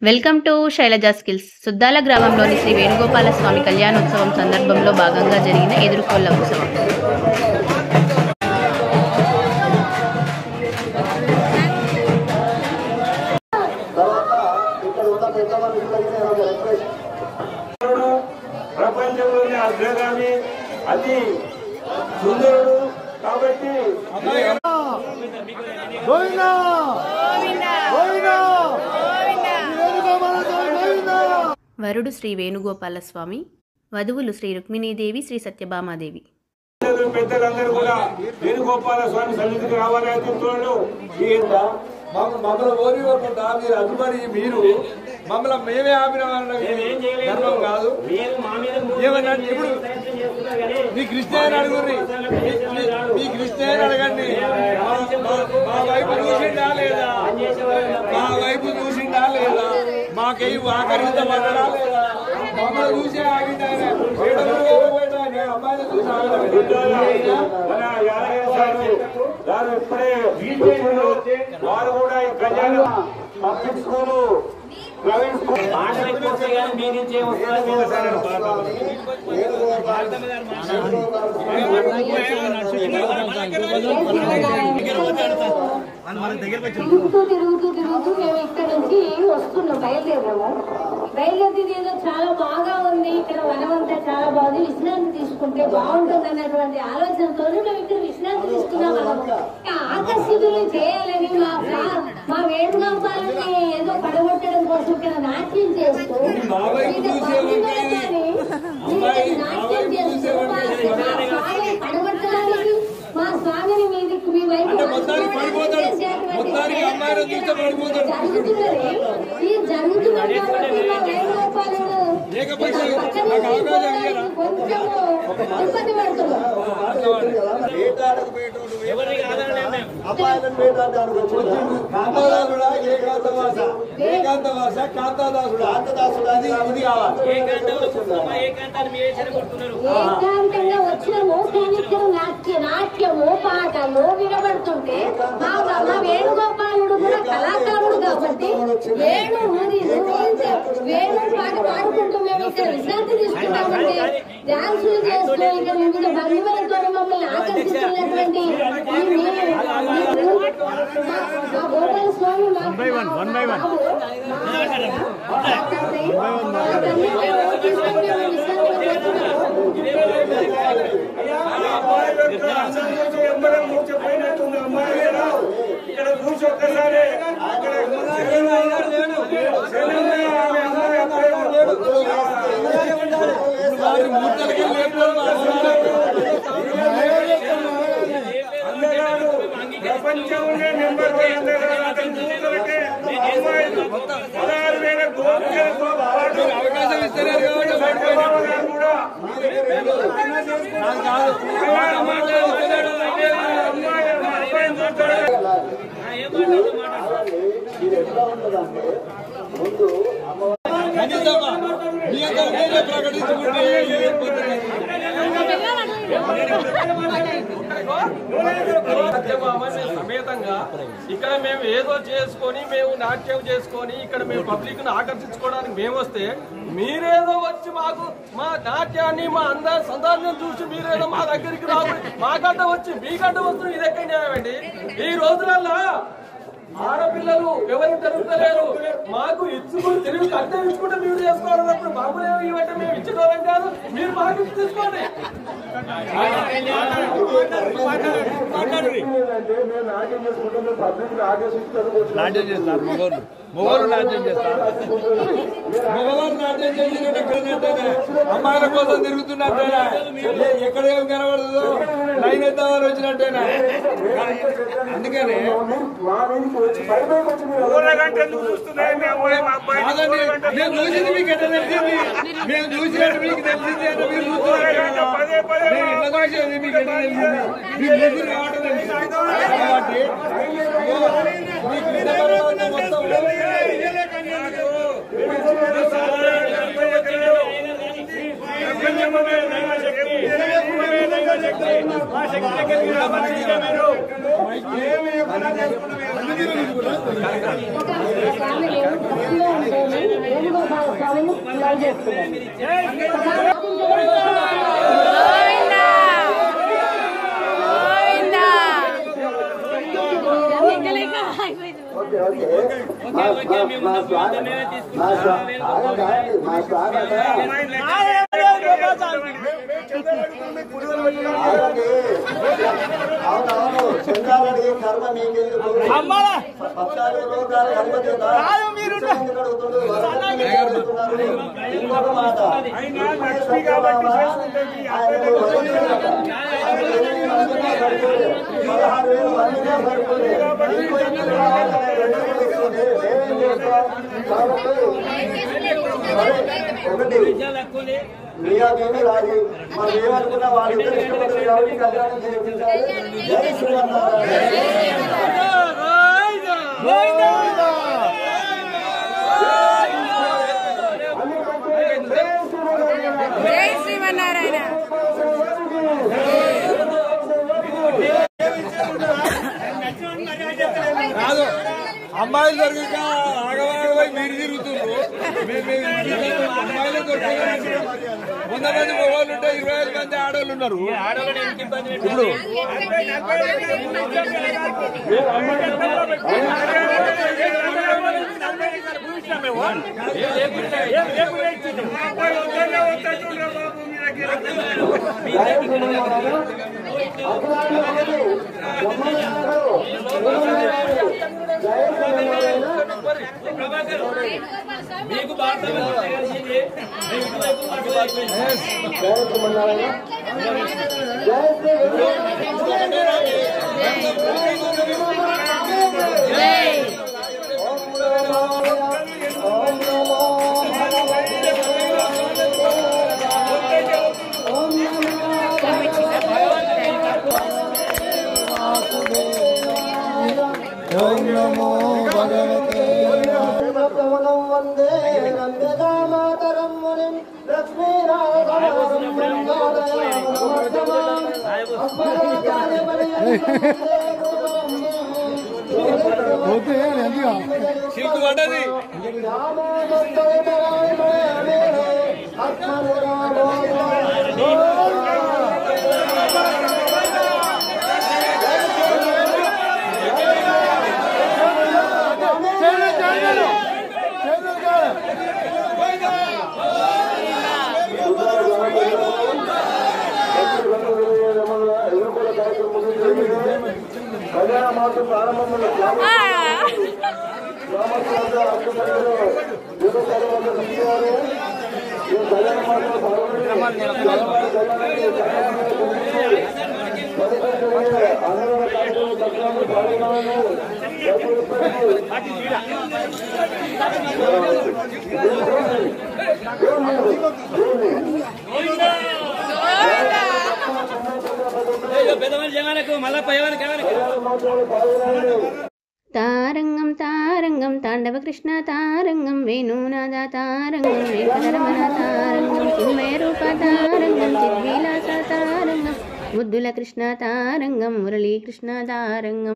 Welcome to Shailaja skills. Suddala గ్రామంలోని శ్రీ వేణుగోపాల స్వామి కళ్యాణోత్సవం సందర్భంలో భాగంగా జరిగిన ఎదుర్కోళ్ల ఉత్సవం. ప్రపంచంలోనే అగ్రగామి అతి సుందరుడు కాబట్టి వరుడు శ్రీ వేణుగోపాల స్వామి, వధువులు శ్రీ రుక్మిణీదేవి, శ్రీ సత్యభామాదేవి. పెద్దలందరూ కూడా వేణుగోపాల స్వామి సన్నిధికి రావాలని మమ్మల్ని ఓరివ్వకుండా మీరు అడ్డుపడి మీరు మమ్మల్ని మేమే ఆపిన ధర్మం కాదు. ఏమన్నా ఇప్పుడు మీ క్రిస్టియన్ అడుగుర్రి, మీ క్రిస్టియన్ అడగండి. మా వైపు చూసిండా లేదా, మా వైపు చూసిండా లేదా, మాకై ఆకరించబడ్డా లేదా, మమ్మల్ని చూసే ఆగింది ఆయన. అమ్మాయిని చూసి వారు కూడా ఈ కళ్యాణం పబ్లిక్ స్కూలు, ప్రైవేట్ స్కూల్ తిరుగుతూ మేము ఇక్కడ నుంచి వస్తున్నాం, బయలుదేరి ఏదో చాలా బాగా ఉంది, ఇక్కడ వనమంతా చాలా బాగుంది, విశ్రాంతి తీసుకుంటే బాగుంటుంది అన్నటువంటి ఆలోచనతోనే మేము ఇక్కడ విశ్రాంతి తీసుకున్నాం. ఆకర్షితులు చేయాలని మా వేణుగోపాలని ఏదో పడగొట్టడం కోసం ఇక్కడ నాట్యం చేస్తూ పడగొట్టడానికి మా స్వామిని మీదికి మీ వైపు ఈ జరుగుతున్నటువంటి మా వేణుగోపాలను కొంచెము ఇబ్బంది పడుతున్నాం. ఏకాంతంగా వచ్చినము కానీ ఇక్కడ నాట్యము పాటలు వినబడుతుంటే మా వేణుగోపాలుడు కూడా కళాకారుడు కాబట్టి వేణు పాట పాడుకుంటూ మేము ఇక్కడ విశ్రాంతి తీసుకుంటామండి. డాన్సులు చేస్తూ ఇక్కడ వివిధ భంగిమలతో మమ్మల్ని ఆకర్షిస్తున్నటువంటి గోపాల స్వామి ఇక్కడ చూసి ఒక్కసారి ప్రపంచంలో నెంబర్ 1 అవకాశం ఇస్తున్నారు సమేతంగా ఇక్కడ మేము ఏదో చేసుకొని మేము నాట్యం చేసుకొని ఇక్కడ మేము పబ్లిక్ ను ఆకర్షించుకోవడానికి మేము వస్తే మీరేదో వచ్చి మాకు మా నాట్యాన్ని మా సందర్భం చూసి మీరేదో మా దగ్గరికి రావాలి, మాకంట వచ్చి మీకంట వస్తుంది. ఇది ఎక్కడ న్యాయమండి? ఈ రోజులల్లో ఆడపిల్లలు ఎవరికి జరుగుతలేరు, మాకు ఇచ్చుకుని తిరిగి కట్టే ఇచ్చుకుంటే మీరు చేసుకోవాలన్నప్పుడు మామూలు ఇవ్వంటే మేము ఇచ్చుకోవాలని కాదు, మీరు మాకు తీసుకోండి. నాట్యం చేస్తారు మొగోళ్ళు నాట్యం చేస్తారు. మగవారు నాట్యం చేసినట్టే అమ్మాయిల కోసం తిరుగుతున్నట్టేనా, ఎక్కడేం కనబడదు లైన్ ఎత్తామని వచ్చినట్టేనా. అందుకని మేము చూసింది మీకు ఎట్లా తెలిసింది, మేము చూసినట్టు మీకు తెలిసింది అంటే మీరు మేము ఎట్లా చూసేది మీకు ఎట్లా తెలిసింది, మీరు ముగ్గురు రావడం తెలిసింది కాబట్టి మీకు మొత్తం ఒక ఆమె దేవుడు స్వామిని లవ్ చేస్తున్నాను. అవునవును చంద్రాలకి కర్మ మీకెందుకు ఇంకొక మాట ఒకటి మీకేమీ రాదు మనం ఏమనుకున్నా వాళ్ళు ఇష్టపడరు కాబట్టి కళ్యాణం చేయించాలి. జై శ్రీమన్నారాయణ. కాదు అమ్మాయిలు దొరికిక ఆగవాగపోయి మీరు తిరుగుతున్నారు. అమ్మాయిలు దొరికితే 100 మంది మగవాళ్ళు ఉంటే 25 మంది ఆడవాళ్ళు ఉన్నారు. ఇప్పుడు వందే నందమాతరం మునిం సిల్క్ పడ్డది. కళ్యాణ మాసం ప్రారంభంలో తారంగం తారంగం తాండవ కృష్ణ తారంగం వేణునాద తారంగం వెంకటరమణ తారంగం చిన్మయ రూప తారంగం చిద్విలాస తారంగం ముద్దుల కృష్ణ తారంగం మురళీ కృష్ణ తారంగం